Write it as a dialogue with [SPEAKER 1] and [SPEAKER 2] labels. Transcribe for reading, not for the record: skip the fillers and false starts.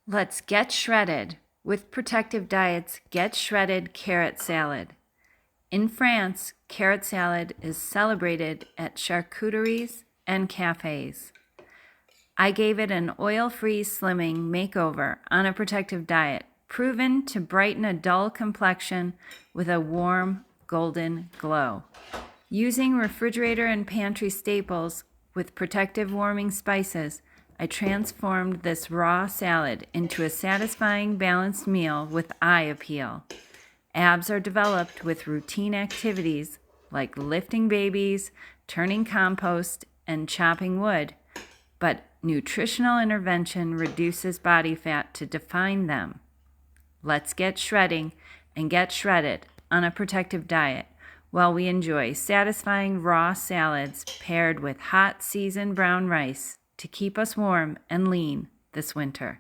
[SPEAKER 1] Let's get shredded with Protective Diet's Get Shredded Carrot Salad. In France, carrot salad is celebrated at charcuteries and cafes. I gave it an oil-free slimming makeover on a Protective Diet, proven to brighten a dull complexion with a warm, golden glow. Using refrigerator and pantry staples with Protective warming spices, I transformed this raw salad into a satisfying, balanced meal with eye appeal. Abs are developed with routine activities like lifting babies, turning compost, and chopping wood, but nutritional intervention reduces body fat to define them. Let's get shredding and get shredded on a Protective Diet while we enjoy satisfying raw salads paired with hot seasoned brown rice to keep us warm and lean this winter.